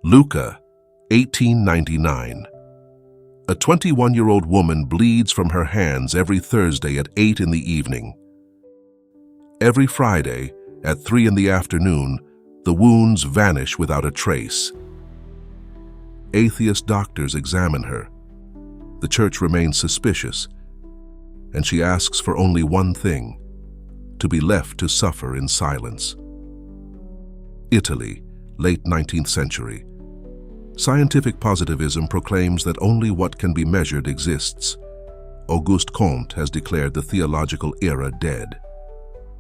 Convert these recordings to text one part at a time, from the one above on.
Lucca, 1899. A 21-year-old woman bleeds from her hands every Thursday at 8 in the evening. Every Friday, at 3 in the afternoon, the wounds vanish without a trace. Atheist doctors examine her. The church remains suspicious, and she asks for only one thing: to be left to suffer in silence. Italy, late 19th century. Scientific positivism proclaims that only what can be measured exists. Auguste Comte has declared the theological era dead.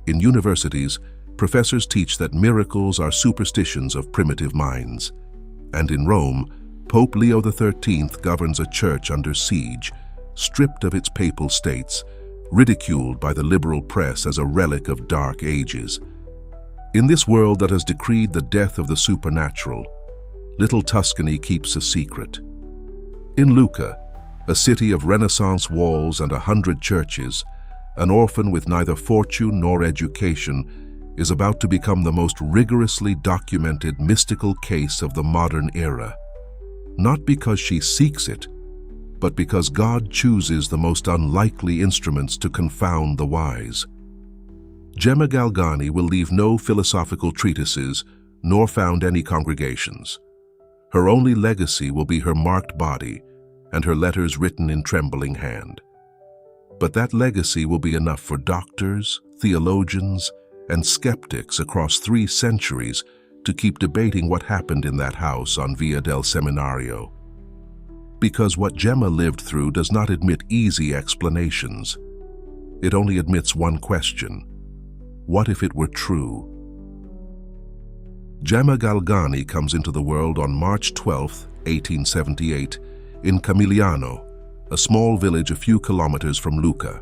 In universities, professors teach that miracles are superstitions of primitive minds. And in Rome, Pope Leo XIII governs a church under siege, stripped of its papal states, ridiculed by the liberal press as a relic of dark ages. In this world that has decreed the death of the supernatural, little Tuscany keeps a secret. In Lucca, a city of Renaissance walls and 100 churches, an orphan with neither fortune nor education is about to become the most rigorously documented mystical case of the modern era. Not because she seeks it, but because God chooses the most unlikely instruments to confound the wise. Gemma Galgani will leave no philosophical treatises nor found any congregations. Her only legacy will be her marked body and her letters written in trembling hand. But that legacy will be enough for doctors, theologians, and skeptics across 3 centuries to keep debating what happened in that house on Via del Seminario. Because what Gemma lived through does not admit easy explanations. It only admits one question: what if it were true? Gemma Galgani comes into the world on March 12, 1878, in Camigliano, a small village a few kilometers from Lucca.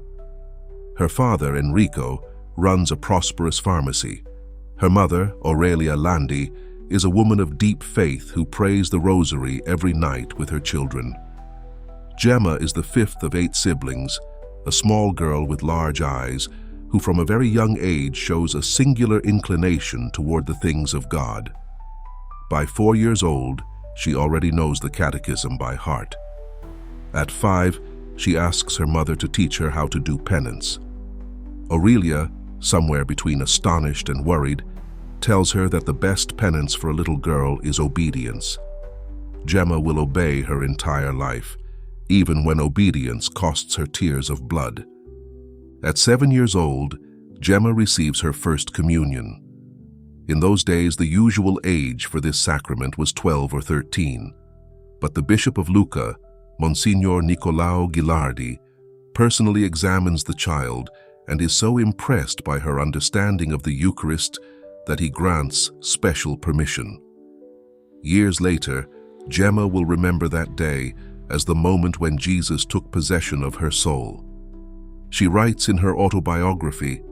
Her father, Enrico, runs a prosperous pharmacy. Her mother, Aurelia Landi, is a woman of deep faith who prays the rosary every night with her children. Gemma is the 5th of 8 siblings, a small girl with large eyes, who from a very young age shows a singular inclination toward the things of God. By 4 years old, she already knows the catechism by heart. At 5, she asks her mother to teach her how to do penance. Aurelia, somewhere between astonished and worried, tells her that the best penance for a little girl is obedience. Gemma will obey her entire life, even when obedience costs her tears of blood. At 7 years old, Gemma receives her first communion. In those days, the usual age for this sacrament was 12 or 13, but the Bishop of Lucca, Monsignor Nicolao Ghilardi, personally examines the child and is so impressed by her understanding of the Eucharist that he grants special permission. Years later, Gemma will remember that day as the moment when Jesus took possession of her soul. She writes in her autobiography,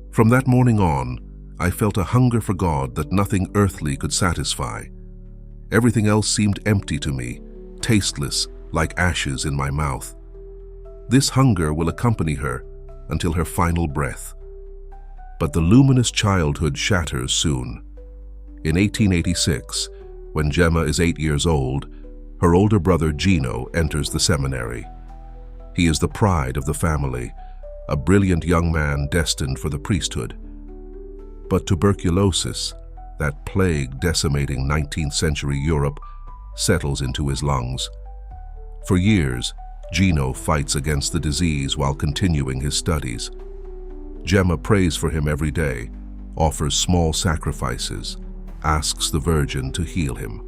"From that morning on, I felt a hunger for God that nothing earthly could satisfy. Everything else seemed empty to me, tasteless, like ashes in my mouth. This hunger will accompany her until her final breath." But the luminous childhood shatters soon. In 1886, when Gemma is 8 years old, her older brother Gino enters the seminary. He is the pride of the family, a brilliant young man destined for the priesthood. But tuberculosis, that plague decimating 19th century Europe, settles into his lungs. For years, Gino fights against the disease while continuing his studies. Gemma prays for him every day, offers small sacrifices, asks the Virgin to heal him.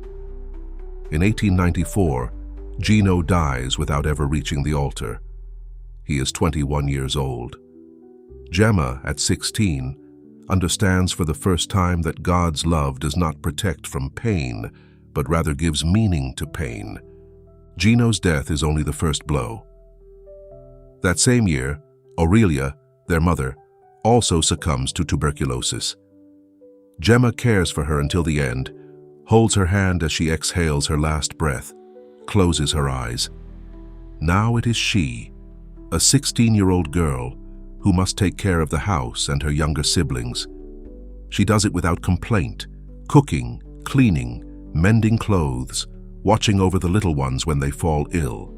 In 1894, Gino dies without ever reaching the altar. He is 21 years old. Gemma, at 16, understands for the first time that God's love does not protect from pain, but rather gives meaning to pain. Gino's death is only the first blow. That same year, Aurelia, their mother, also succumbs to tuberculosis. Gemma cares for her until the end, holds her hand as she exhales her last breath, closes her eyes. Now it is she, a 16-year-old girl, who must take care of the house and her younger siblings. She does it without complaint, cooking, cleaning, mending clothes, watching over the little ones when they fall ill.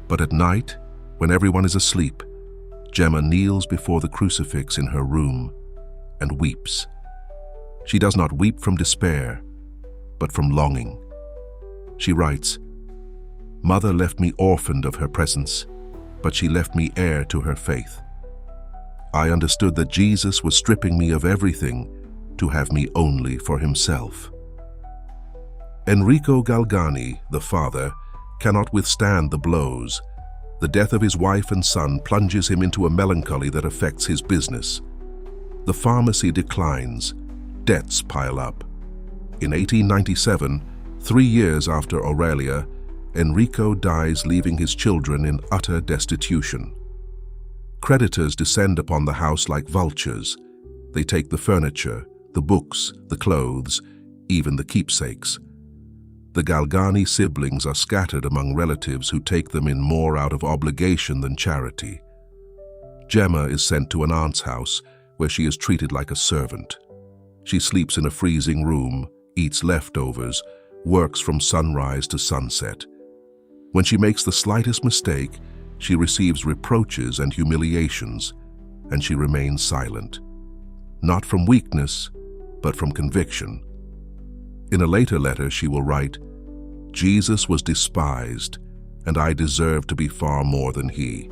But at night, when everyone is asleep, Gemma kneels before the crucifix in her room and weeps. She does not weep from despair, but from longing. She writes, "Mother left me orphaned of her presence, but she left me heir to her faith. I understood that Jesus was stripping me of everything to have me only for himself." Enrico Galgani, the father, cannot withstand the blows. The death of his wife and son plunges him into a melancholy that affects his business. The pharmacy declines, debts pile up. In 1897, 3 years after Aurelia, Enrico dies, leaving his children in utter destitution. Creditors descend upon the house like vultures. They take the furniture, the books, the clothes, even the keepsakes. The Galgani siblings are scattered among relatives who take them in more out of obligation than charity. Gemma is sent to an aunt's house where she is treated like a servant. She sleeps in a freezing room, eats leftovers, works from sunrise to sunset. When she makes the slightest mistake, she receives reproaches and humiliations, and she remains silent. Not from weakness, but from conviction. In a later letter, she will write, "Jesus was despised, and I deserved to be far more than he.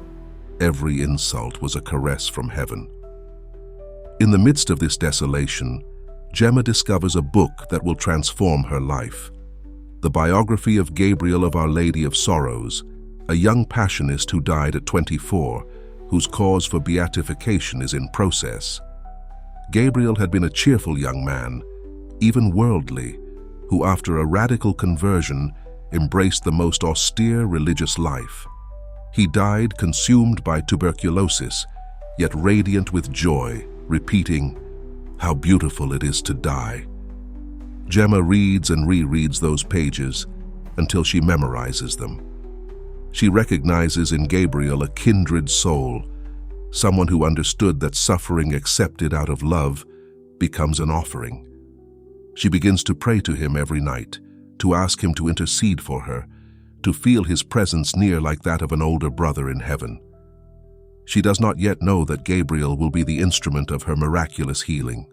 Every insult was a caress from heaven." In the midst of this desolation, Gemma discovers a book that will transform her life. The biography of Gabriel of Our Lady of Sorrows, a young Passionist who died at 24, whose cause for beatification is in process. Gabriel had been a cheerful young man, even worldly, who after a radical conversion embraced the most austere religious life. He died consumed by tuberculosis, yet radiant with joy, repeating, "How beautiful it is to die." Gemma reads and rereads those pages until she memorizes them. She recognizes in Gabriel a kindred soul, someone who understood that suffering accepted out of love becomes an offering. She begins to pray to him every night, to ask him to intercede for her, to feel his presence near like that of an older brother in heaven. She does not yet know that Gabriel will be the instrument of her miraculous healing.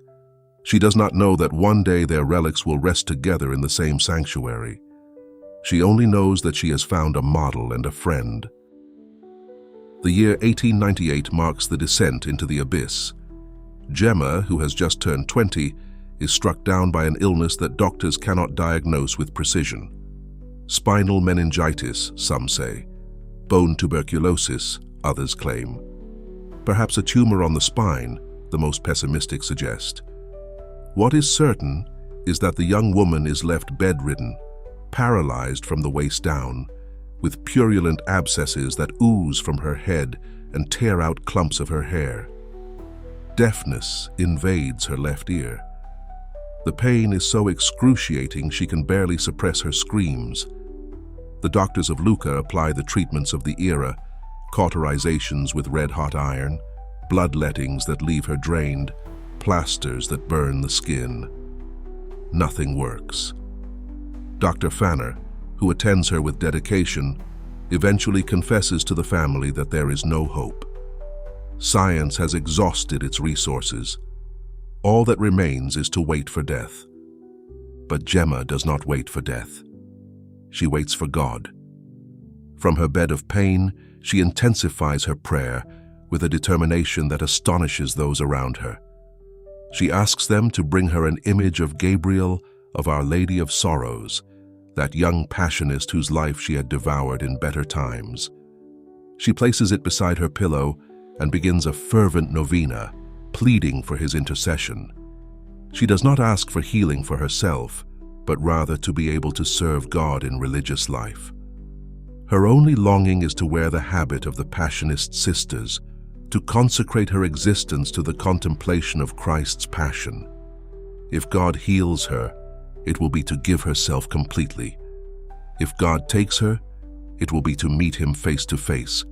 She does not know that one day their relics will rest together in the same sanctuary. She only knows that she has found a model and a friend. The year 1898 marks the descent into the abyss. Gemma, who has just turned 20, is struck down by an illness that doctors cannot diagnose with precision. Spinal meningitis, some say. Bone tuberculosis, others claim. Perhaps a tumor on the spine, the most pessimistic suggest. What is certain is that the young woman is left bedridden, paralyzed from the waist down, with purulent abscesses that ooze from her head and tear out clumps of her hair. Deafness invades her left ear. The pain is so excruciating she can barely suppress her screams. The doctors of Lucca apply the treatments of the era, cauterizations with red-hot iron, bloodlettings that leave her drained, plasters that burn the skin. Nothing works. Dr. Fanner, who attends her with dedication, eventually confesses to the family that there is no hope. Science has exhausted its resources. All that remains is to wait for death. But Gemma does not wait for death. She waits for God. From her bed of pain, she intensifies her prayer with a determination that astonishes those around her. She asks them to bring her an image of Gabriel of Our Lady of Sorrows, that young Passionist whose life she had devoured in better times. She places it beside her pillow and begins a fervent novena, pleading for his intercession. She does not ask for healing for herself, but rather to be able to serve God in religious life. Her only longing is to wear the habit of the Passionist sisters, to consecrate her existence to the contemplation of Christ's passion. If God heals her, it will be to give herself completely. If God takes her, it will be to meet him face to face.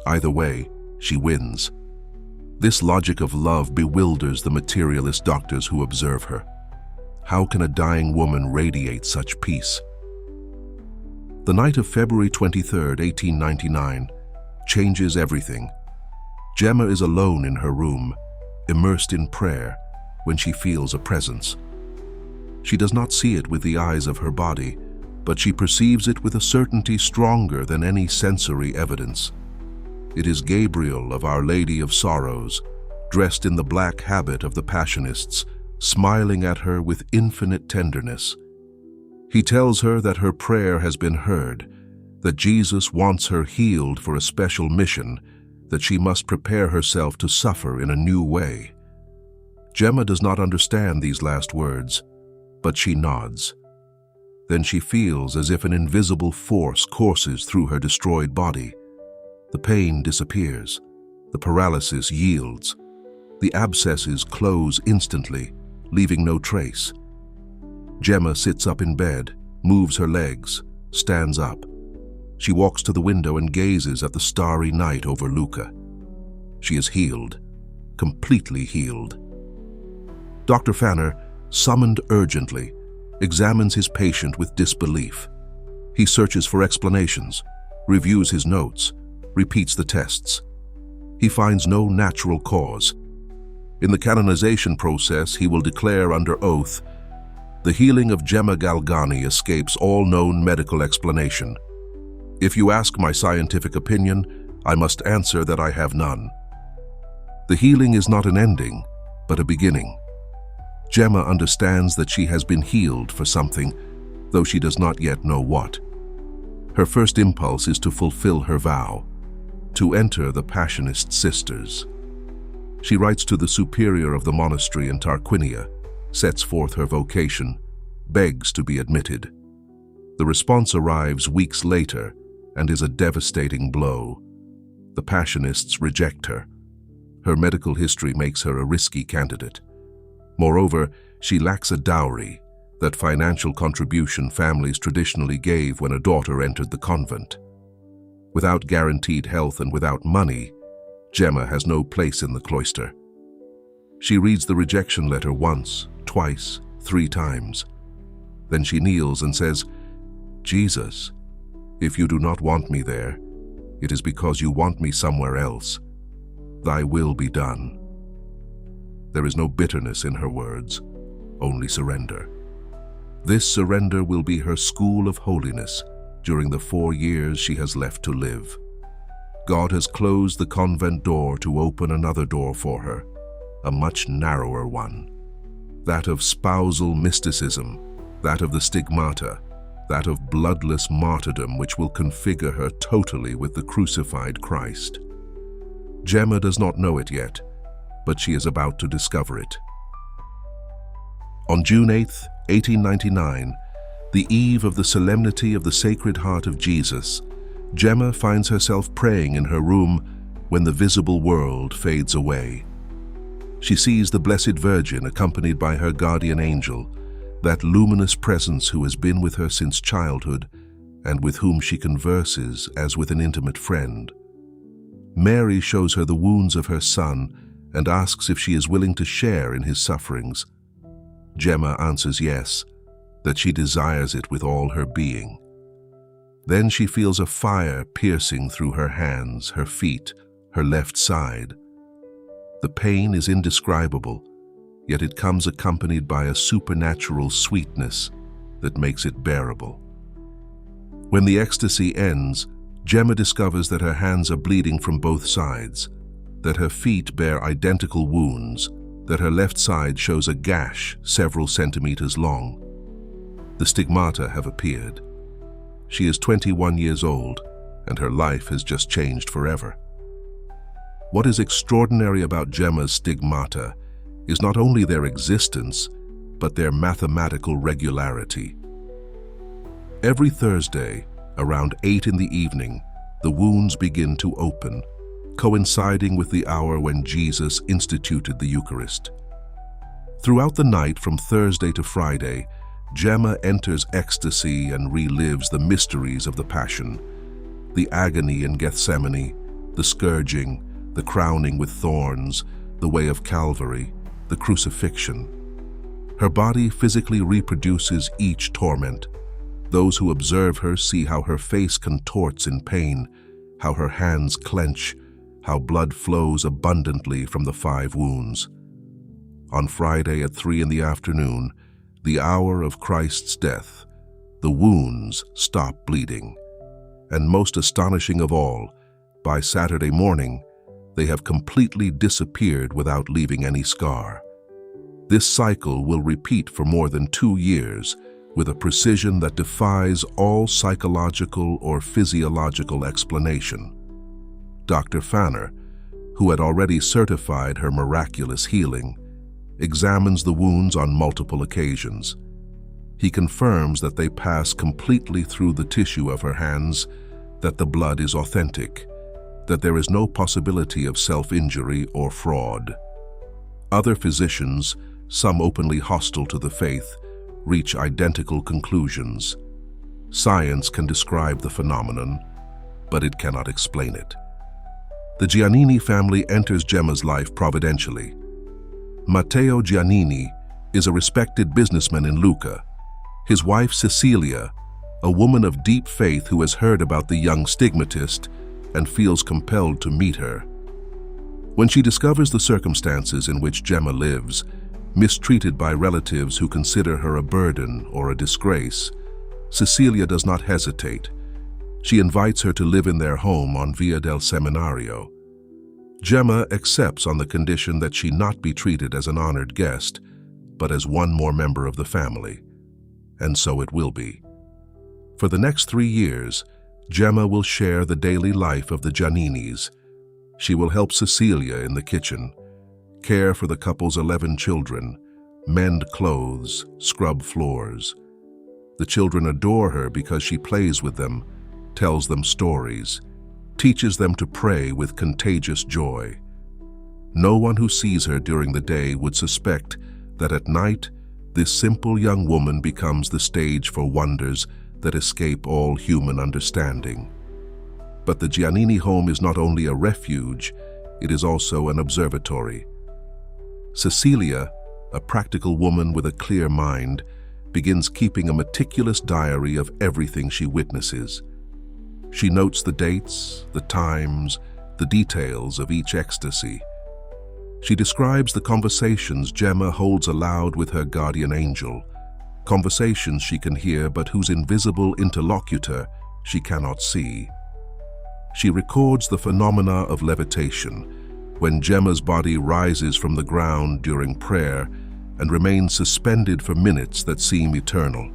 Either way, she wins. This logic of love bewilders the materialist doctors who observe her. How can a dying woman radiate such peace? The night of February 23, 1899, changes everything. Gemma is alone in her room, immersed in prayer, when she feels a presence. She does not see it with the eyes of her body, but she perceives it with a certainty stronger than any sensory evidence. It is Gabriel of Our Lady of Sorrows, dressed in the black habit of the Passionists, smiling at her with infinite tenderness. He tells her that her prayer has been heard, that Jesus wants her healed for a special mission, that she must prepare herself to suffer in a new way. Gemma does not understand these last words, but she nods. Then she feels as if an invisible force courses through her destroyed body. The pain disappears. The paralysis yields. The abscesses close instantly, leaving no trace. Gemma sits up in bed, moves her legs, stands up. She walks to the window and gazes at the starry night over Lucca. She is healed, completely healed. Dr. Fanner, summoned urgently, examines his patient with disbelief. He searches for explanations, reviews his notes, repeats the tests. He finds no natural cause. In the canonization process, he will declare under oath, "The healing of Gemma Galgani escapes all known medical explanation. If you ask my scientific opinion, I must answer that I have none." The healing is not an ending, but a beginning. Gemma understands that she has been healed for something, though she does not yet know what. Her first impulse is to fulfill her vow, to enter the Passionist Sisters. She writes to the superior of the monastery in Tarquinia, sets forth her vocation, begs to be admitted. The response arrives weeks later and is a devastating blow. The Passionists reject her. Her medical history makes her a risky candidate. Moreover, she lacks a dowry, that financial contribution families traditionally gave when a daughter entered the convent. Without guaranteed health and without money, Gemma has no place in the cloister. She reads the rejection letter once, twice, 3 times. Then she kneels and says, "Jesus, if you do not want me there, it is because you want me somewhere else. Thy will be done." There is no bitterness in her words, only surrender. This surrender will be her school of holiness during the 4 years she has left to live. God has closed the convent door to open another door for her, a much narrower one. That of spousal mysticism, that of the stigmata, that of bloodless martyrdom which will configure her totally with the crucified Christ. Gemma does not know it yet, but she is about to discover it. On June 8, 1899, the eve of the Solemnity of the Sacred Heart of Jesus, Gemma finds herself praying in her room when the visible world fades away. She sees the Blessed Virgin accompanied by her guardian angel, that luminous presence who has been with her since childhood and with whom she converses as with an intimate friend. Mary shows her the wounds of her son and asks if she is willing to share in his sufferings. Gemma answers yes, that she desires it with all her being. Then she feels a fire piercing through her hands, her feet, her left side. The pain is indescribable, yet it comes accompanied by a supernatural sweetness that makes it bearable. When the ecstasy ends, Gemma discovers that her hands are bleeding from both sides, that her feet bear identical wounds, that her left side shows a gash several centimeters long. The stigmata have appeared. She is 21 years old, and her life has just changed forever. What is extraordinary about Gemma's stigmata is not only their existence, but their mathematical regularity. Every Thursday, around 8 in the evening, the wounds begin to open, coinciding with the hour when Jesus instituted the Eucharist. Throughout the night from Thursday to Friday, Gemma enters ecstasy and relives the mysteries of the Passion, the agony in Gethsemane, the scourging, the crowning with thorns, the way of Calvary, the crucifixion. Her body physically reproduces each torment. Those who observe her see how her face contorts in pain, how her hands clench, how blood flows abundantly from the 5 wounds. On Friday at 3 in the afternoon, the hour of Christ's death, the wounds stop bleeding. And most astonishing of all, by Saturday morning, they have completely disappeared without leaving any scar. This cycle will repeat for more than 2 years with a precision that defies all psychological or physiological explanation. Dr. Fanner, who had already certified her miraculous healing, examines the wounds on multiple occasions. He confirms that they pass completely through the tissue of her hands, that the blood is authentic, that there is no possibility of self-injury or fraud. Other physicians, some openly hostile to the faith, reach identical conclusions. Science can describe the phenomenon, but it cannot explain it. The Giannini family enters Gemma's life providentially. Matteo Giannini is a respected businessman in Lucca. His wife Cecilia, a woman of deep faith who has heard about the young stigmatist and feels compelled to meet her. When she discovers the circumstances in which Gemma lives, mistreated by relatives who consider her a burden or a disgrace, Cecilia does not hesitate. She invites her to live in their home on Via del Seminario. Gemma accepts on the condition that she not be treated as an honored guest, but as one more member of the family. And so it will be. For the next 3 years, Gemma will share the daily life of the Gianninis. She will help Cecilia in the kitchen, care for the couple's 11 children, mend clothes, scrub floors. The children adore her because she plays with them, tells them stories, teaches them to pray with contagious joy. No one who sees her during the day would suspect that at night, this simple young woman becomes the stage for wonders that escape all human understanding. But the Giannini home is not only a refuge, it is also an observatory. Cecilia, a practical woman with a clear mind, begins keeping a meticulous diary of everything she witnesses. She notes the dates, the times, the details of each ecstasy. She describes the conversations Gemma holds aloud with her guardian angel, conversations she can hear but whose invisible interlocutor she cannot see. She records the phenomena of levitation, when Gemma's body rises from the ground during prayer and remains suspended for minutes that seem eternal.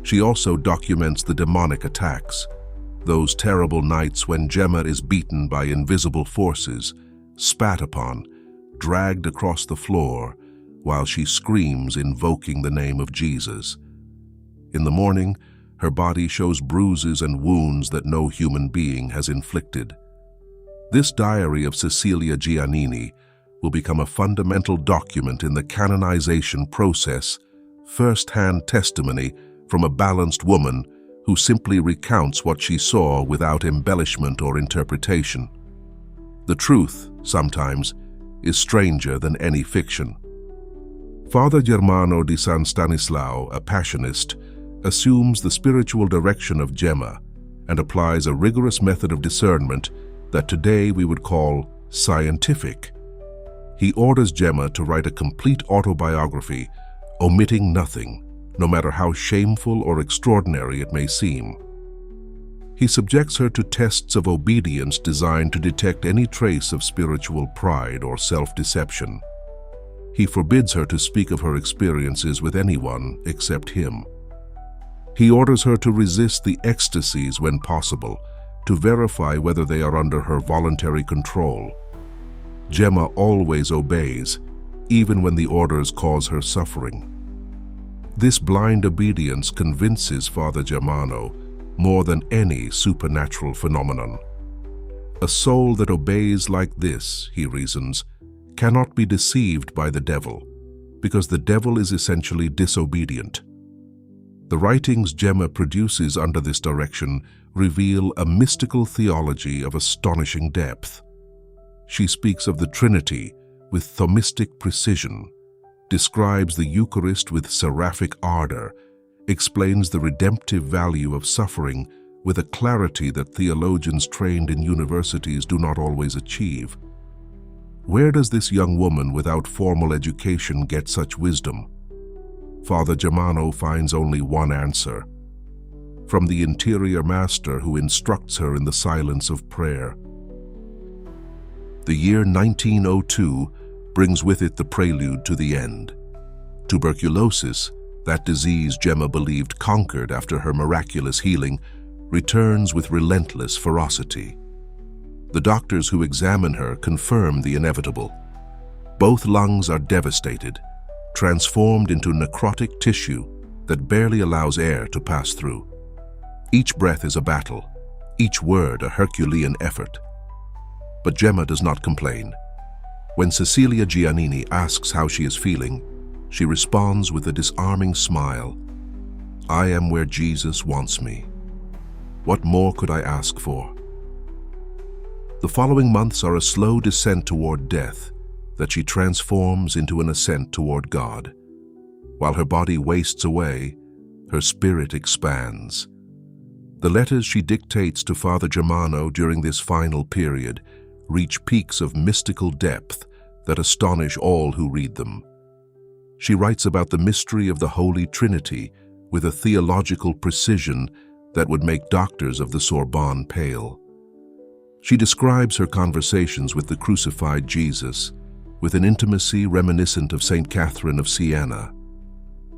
She also documents the demonic attacks, those terrible nights when Gemma is beaten by invisible forces, spat upon, dragged across the floor, while she screams invoking the name of Jesus. In the morning, her body shows bruises and wounds that no human being has inflicted. This diary of Cecilia Giannini will become a fundamental document in the canonization process, first-hand testimony from a balanced woman who simply recounts what she saw without embellishment or interpretation. The truth, sometimes, is stranger than any fiction. Father Germano di San Stanislao, a Passionist, assumes the spiritual direction of Gemma and applies a rigorous method of discernment that today we would call scientific. He orders Gemma to write a complete autobiography, omitting nothing, no matter how shameful or extraordinary it may seem. He subjects her to tests of obedience designed to detect any trace of spiritual pride or self-deception. He forbids her to speak of her experiences with anyone except him. He orders her to resist the ecstasies when possible, to verify whether they are under her voluntary control. Gemma always obeys, even when the orders cause her suffering. This blind obedience convinces Father Germano more than any supernatural phenomenon. A soul that obeys like this, he reasons, cannot be deceived by the devil, because the devil is essentially disobedient. The writings Gemma produces under this direction reveal a mystical theology of astonishing depth. She speaks of the Trinity with Thomistic precision, describes the Eucharist with seraphic ardor, explains the redemptive value of suffering with a clarity that theologians trained in universities do not always achieve. Where does this young woman without formal education get such wisdom? Father Germano finds only one answer: from the interior master who instructs her in the silence of prayer. The year 1902 brings with it the prelude to the end. Tuberculosis, that disease Gemma believed conquered after her miraculous healing, returns with relentless ferocity. The doctors who examine her confirm the inevitable. Both lungs are devastated, transformed into necrotic tissue that barely allows air to pass through. Each breath is a battle, each word a Herculean effort. But Gemma does not complain. When Cecilia Giannini asks how she is feeling, she responds with a disarming smile. "I am where Jesus wants me. What more could I ask for?" The following months are a slow descent toward death that she transforms into an ascent toward God. While her body wastes away, her spirit expands. The letters she dictates to Father Germano during this final period reach peaks of mystical depth that astonish all who read them. She writes about the mystery of the Holy Trinity with a theological precision that would make doctors of the Sorbonne pale. She describes her conversations with the crucified Jesus with an intimacy reminiscent of Saint Catherine of Siena.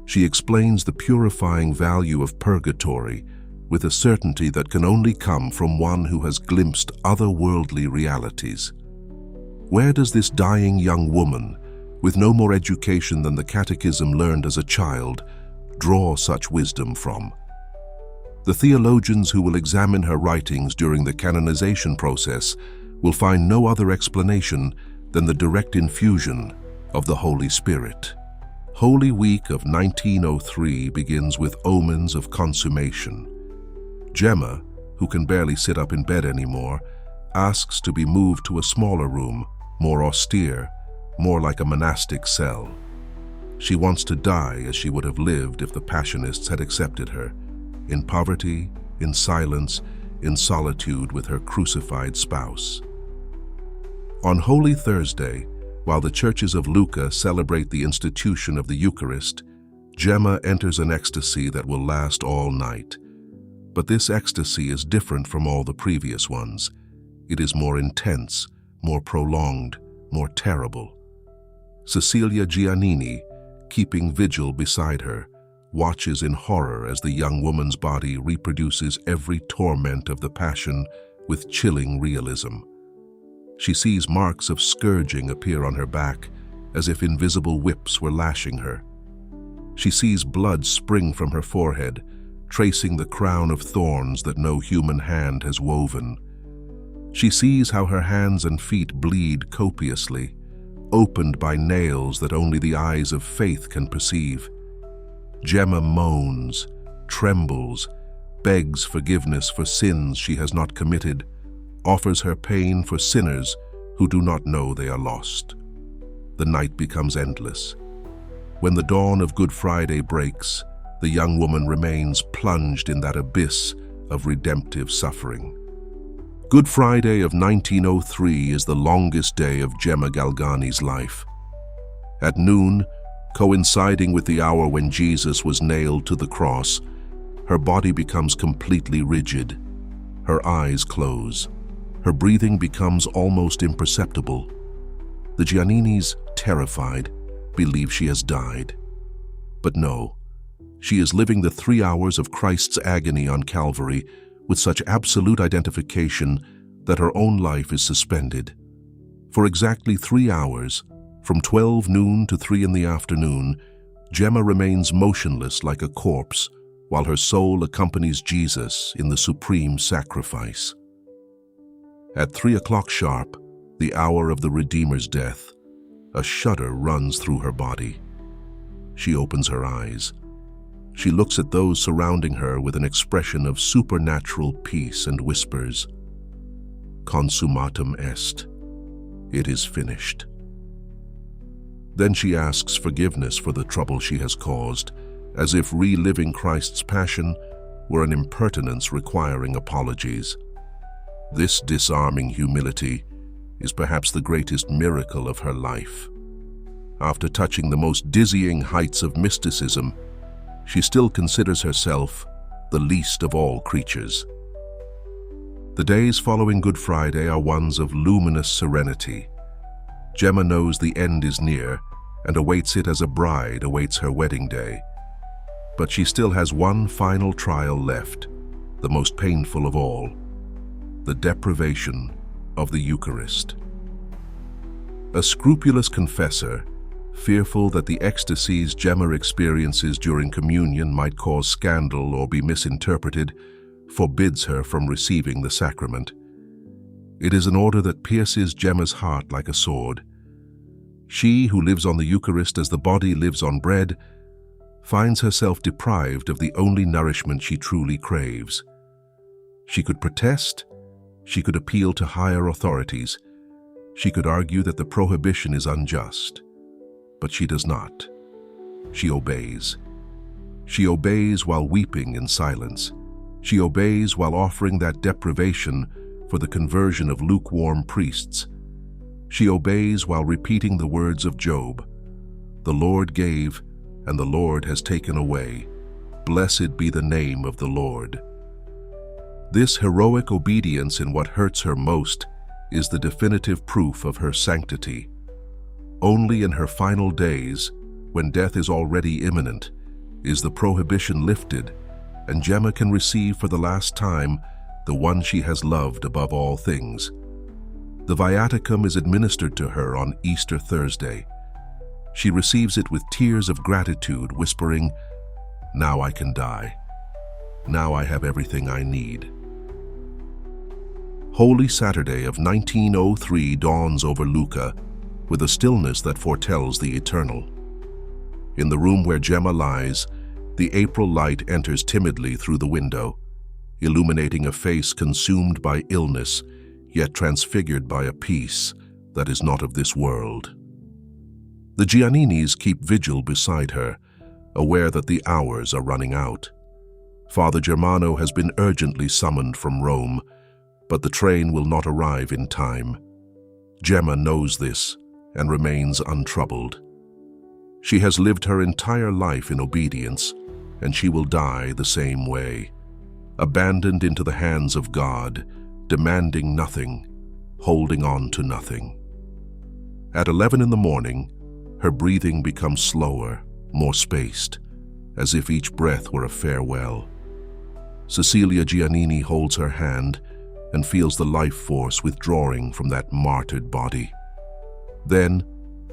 She explains the purifying value of purgatory with a certainty that can only come from one who has glimpsed otherworldly realities. Where does this dying young woman, with no more education than the catechism learned as a child, draw such wisdom from? The theologians who will examine her writings during the canonization process will find no other explanation than the direct infusion of the Holy Spirit. Holy Week of 1903 begins with omens of consummation. Gemma, who can barely sit up in bed anymore, asks to be moved to a smaller room, more austere, more like a monastic cell. She wants to die as she would have lived if the Passionists had accepted her, in poverty, in silence, in solitude with her crucified spouse. On Holy Thursday, while the churches of Lucca celebrate the institution of the Eucharist, Gemma enters an ecstasy that will last all night. But this ecstasy is different from all the previous ones. It is more intense, more prolonged, more terrible. Cecilia Giannini, keeping vigil beside her, watches in horror as the young woman's body reproduces every torment of the Passion with chilling realism. She sees marks of scourging appear on her back, as if invisible whips were lashing her. She sees blood spring from her forehead, tracing the crown of thorns that no human hand has woven. She sees how her hands and feet bleed copiously, opened by nails that only the eyes of faith can perceive. Gemma moans, trembles, begs forgiveness for sins she has not committed, offers her pain for sinners who do not know they are lost. The night becomes endless. When the dawn of Good Friday breaks, the young woman remains plunged in that abyss of redemptive suffering. Good Friday of 1903 is the longest day of Gemma Galgani's life. At noon, coinciding with the hour when Jesus was nailed to the cross, her body becomes completely rigid. Her eyes close. Her breathing becomes almost imperceptible. The Gianninis, terrified, believe she has died. But no, she is living the 3 hours of Christ's agony on Calvary with such absolute identification that her own life is suspended. For exactly 3 hours, from 12 noon to 3 in the afternoon, Gemma remains motionless like a corpse, while her soul accompanies Jesus in the supreme sacrifice. At 3 o'clock sharp, the hour of the Redeemer's death, a shudder runs through her body. She opens her eyes. She looks at those surrounding her with an expression of supernatural peace and whispers, "Consummatum est." It is finished. Then she asks forgiveness for the trouble she has caused, as if reliving Christ's passion were an impertinence requiring apologies. This disarming humility is perhaps the greatest miracle of her life. After touching the most dizzying heights of mysticism, she still considers herself the least of all creatures. The days following Good Friday are ones of luminous serenity. Gemma knows the end is near and awaits it as a bride awaits her wedding day. But she still has one final trial left, the most painful of all: the deprivation of the Eucharist. A scrupulous confessor, fearful that the ecstasies Gemma experiences during communion might cause scandal or be misinterpreted, forbids her from receiving the sacrament. It is an order that pierces Gemma's heart like a sword. She, who lives on the Eucharist as the body lives on bread, finds herself deprived of the only nourishment she truly craves. She could protest, she could appeal to higher authorities, she could argue that the prohibition is unjust. But she does not. She obeys. She obeys while weeping in silence. She obeys while offering that deprivation for the conversion of lukewarm priests. She obeys while repeating the words of Job: "The Lord gave, and the Lord has taken away. Blessed be the name of the Lord." This heroic obedience in what hurts her most is the definitive proof of her sanctity. Only in her final days, when death is already imminent, is the prohibition lifted, and Gemma can receive for the last time the one she has loved above all things. The viaticum is administered to her on Easter Thursday. She receives it with tears of gratitude, whispering, "Now I can die. Now I have everything I need." Holy Saturday of 1903 dawns over Lucca with a stillness that foretells the eternal. In the room where Gemma lies, the April light enters timidly through the window, illuminating a face consumed by illness, yet transfigured by a peace that is not of this world. The Gianninis keep vigil beside her, aware that the hours are running out. Father Germano has been urgently summoned from Rome, but the train will not arrive in time. Gemma knows this and remains untroubled. She has lived her entire life in obedience, and she will die the same way, abandoned into the hands of God, demanding nothing, holding on to nothing. At 11 in the morning, her breathing becomes slower, more spaced, as if each breath were a farewell. Cecilia Giannini holds her hand and feels the life force withdrawing from that martyred body. Then,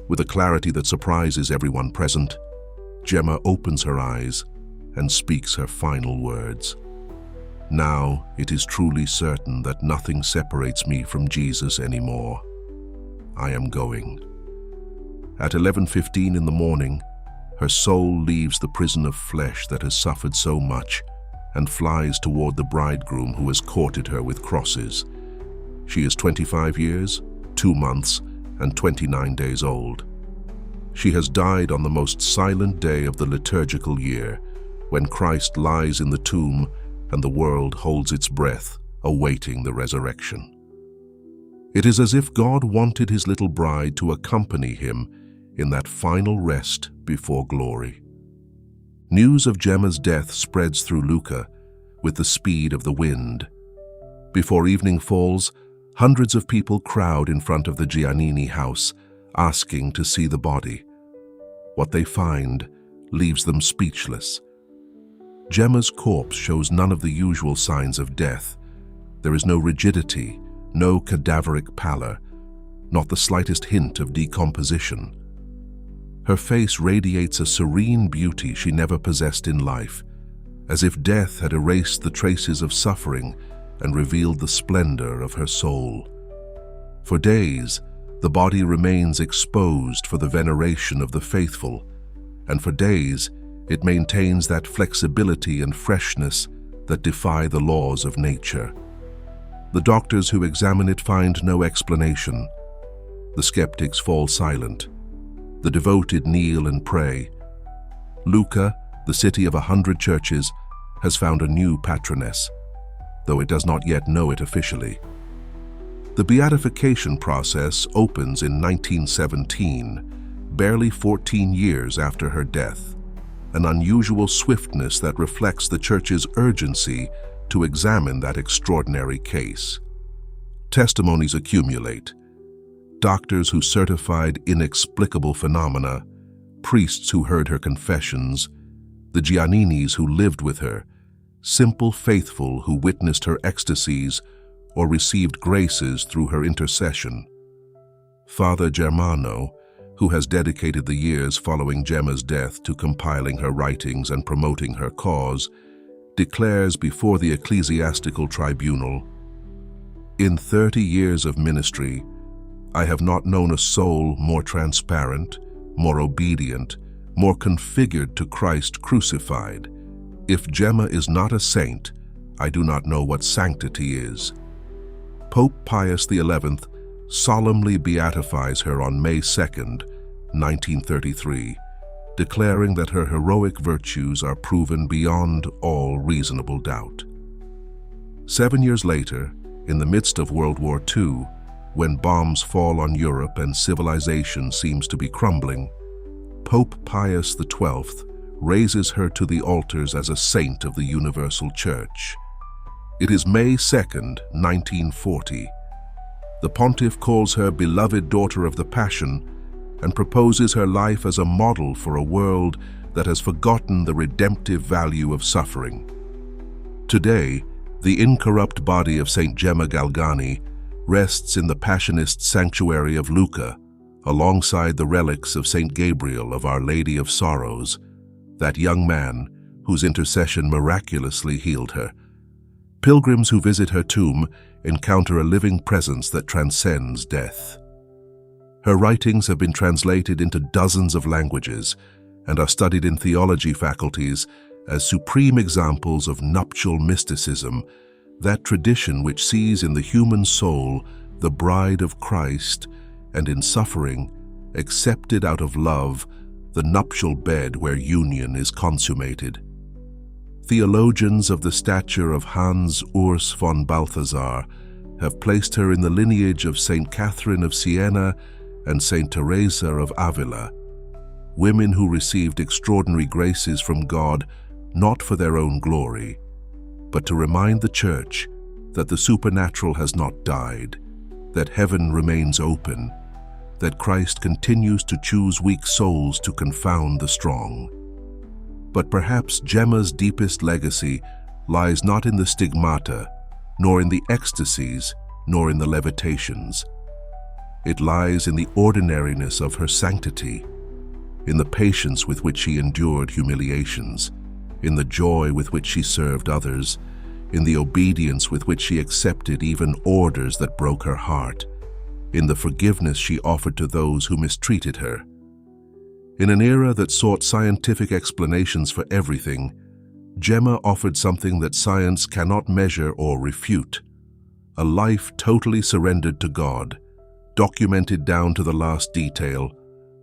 with a clarity that surprises everyone present, Gemma opens her eyes and speaks her final words. "Now it is truly certain that nothing separates me from Jesus anymore. I am going." At 11:15 in the morning, her soul leaves the prison of flesh that has suffered so much and flies toward the bridegroom who has courted her with crosses. She is 25 years, 2 months, and 29 days old. She has died on the most silent day of the liturgical year, when Christ lies in the tomb and the world holds its breath, awaiting the resurrection. It is as if God wanted his little bride to accompany him in that final rest before glory. News of Gemma's death spreads through Lucca with the speed of the wind. Before evening falls, hundreds of people crowd in front of the Giannini house, asking to see the body. What they find leaves them speechless. Gemma's corpse shows none of the usual signs of death. There is no rigidity, no cadaveric pallor, not the slightest hint of decomposition. Her face radiates a serene beauty she never possessed in life, as if death had erased the traces of suffering and revealed the splendor of her soul. For days, the body remains exposed for the veneration of the faithful, and for days, it maintains that flexibility and freshness that defy the laws of nature. The doctors who examine it find no explanation. The skeptics fall silent. The devoted kneel and pray. Lucca, the city of 100 churches, has found a new patroness, though it does not yet know it officially. The beatification process opens in 1917, barely 14 years after her death, an unusual swiftness that reflects the Church's urgency to examine that extraordinary case. Testimonies accumulate. Doctors who certified inexplicable phenomena, priests who heard her confessions, the Gianninis who lived with her, simple faithful who witnessed her ecstasies or received graces through her intercession. Father Germano, who has dedicated the years following Gemma's death to compiling her writings and promoting her cause, declares before the ecclesiastical tribunal, "In 30 years of ministry, I have not known a soul more transparent, more obedient, more configured to Christ crucified. If Gemma is not a saint, I do not know what sanctity is." Pope Pius XI solemnly beatifies her on May 2, 1933, declaring that her heroic virtues are proven beyond all reasonable doubt. 7 years later, in the midst of World War II, when bombs fall on Europe and civilization seems to be crumbling, Pope Pius XII raises her to the altars as a saint of the Universal Church. It is May 2, 1940. The pontiff calls her beloved daughter of the Passion and proposes her life as a model for a world that has forgotten the redemptive value of suffering. Today, the incorrupt body of Saint Gemma Galgani rests in the Passionist sanctuary of Lucca, alongside the relics of Saint Gabriel of Our Lady of Sorrows, that young man whose intercession miraculously healed her. Pilgrims who visit her tomb encounter a living presence that transcends death. Her writings have been translated into dozens of languages and are studied in theology faculties as supreme examples of nuptial mysticism, that tradition which sees in the human soul the bride of Christ, and in suffering, accepted out of love, the nuptial bed where union is consummated. Theologians of the stature of Hans Urs von Balthasar have placed her in the lineage of Saint Catherine of Siena and Saint Teresa of Avila, women who received extraordinary graces from God not for their own glory, but to remind the Church that the supernatural has not died, that heaven remains open, that Christ continues to choose weak souls to confound the strong. But perhaps Gemma's deepest legacy lies not in the stigmata, nor in the ecstasies, nor in the levitations. It lies in the ordinariness of her sanctity, in the patience with which she endured humiliations, in the joy with which she served others, in the obedience with which she accepted even orders that broke her heart, in the forgiveness she offered to those who mistreated her. In an era that sought scientific explanations for everything, Gemma offered something that science cannot measure or refute: a life totally surrendered to God, documented down to the last detail,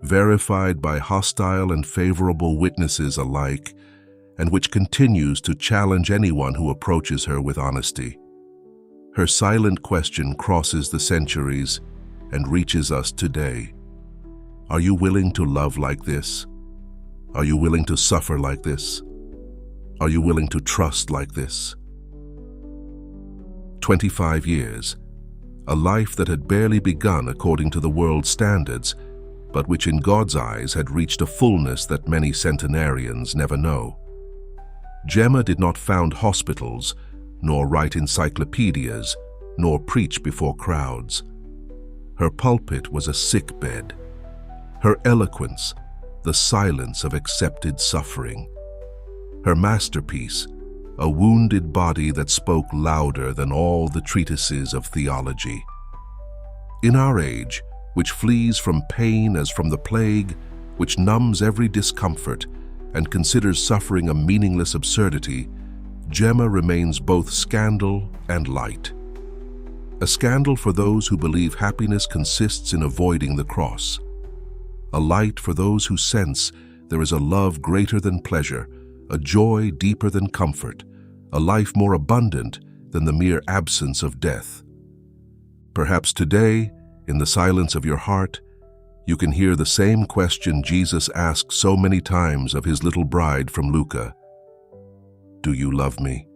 verified by hostile and favorable witnesses alike, and which continues to challenge anyone who approaches her with honesty. Her silent question crosses the centuries and reaches us today. Are you willing to love like this? Are you willing to suffer like this? Are you willing to trust like this? 25 years, a life that had barely begun according to the world's standards, but which in God's eyes had reached a fullness that many centenarians never know. Gemma did not found hospitals, nor write encyclopedias, nor preach before crowds. Her pulpit was a sick bed. Her eloquence, the silence of accepted suffering. Her masterpiece, a wounded body that spoke louder than all the treatises of theology. In our age, which flees from pain as from the plague, which numbs every discomfort and considers suffering a meaningless absurdity, Gemma remains both scandal and light. A scandal for those who believe happiness consists in avoiding the cross. a light for those who sense there is a love greater than pleasure, a joy deeper than comfort, a life more abundant than the mere absence of death. Perhaps today, in the silence of your heart, you can hear the same question Jesus asked so many times of his little bride from Luca. Do you love me?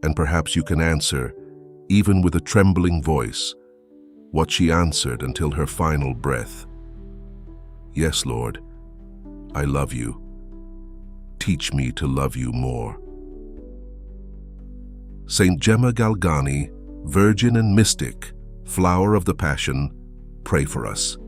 And perhaps you can answer, even with a trembling voice, what she answered until her final breath. Yes, Lord, I love you. Teach me to love you more. Saint Gemma Galgani, Virgin and Mystic, Flower of the Passion, pray for us.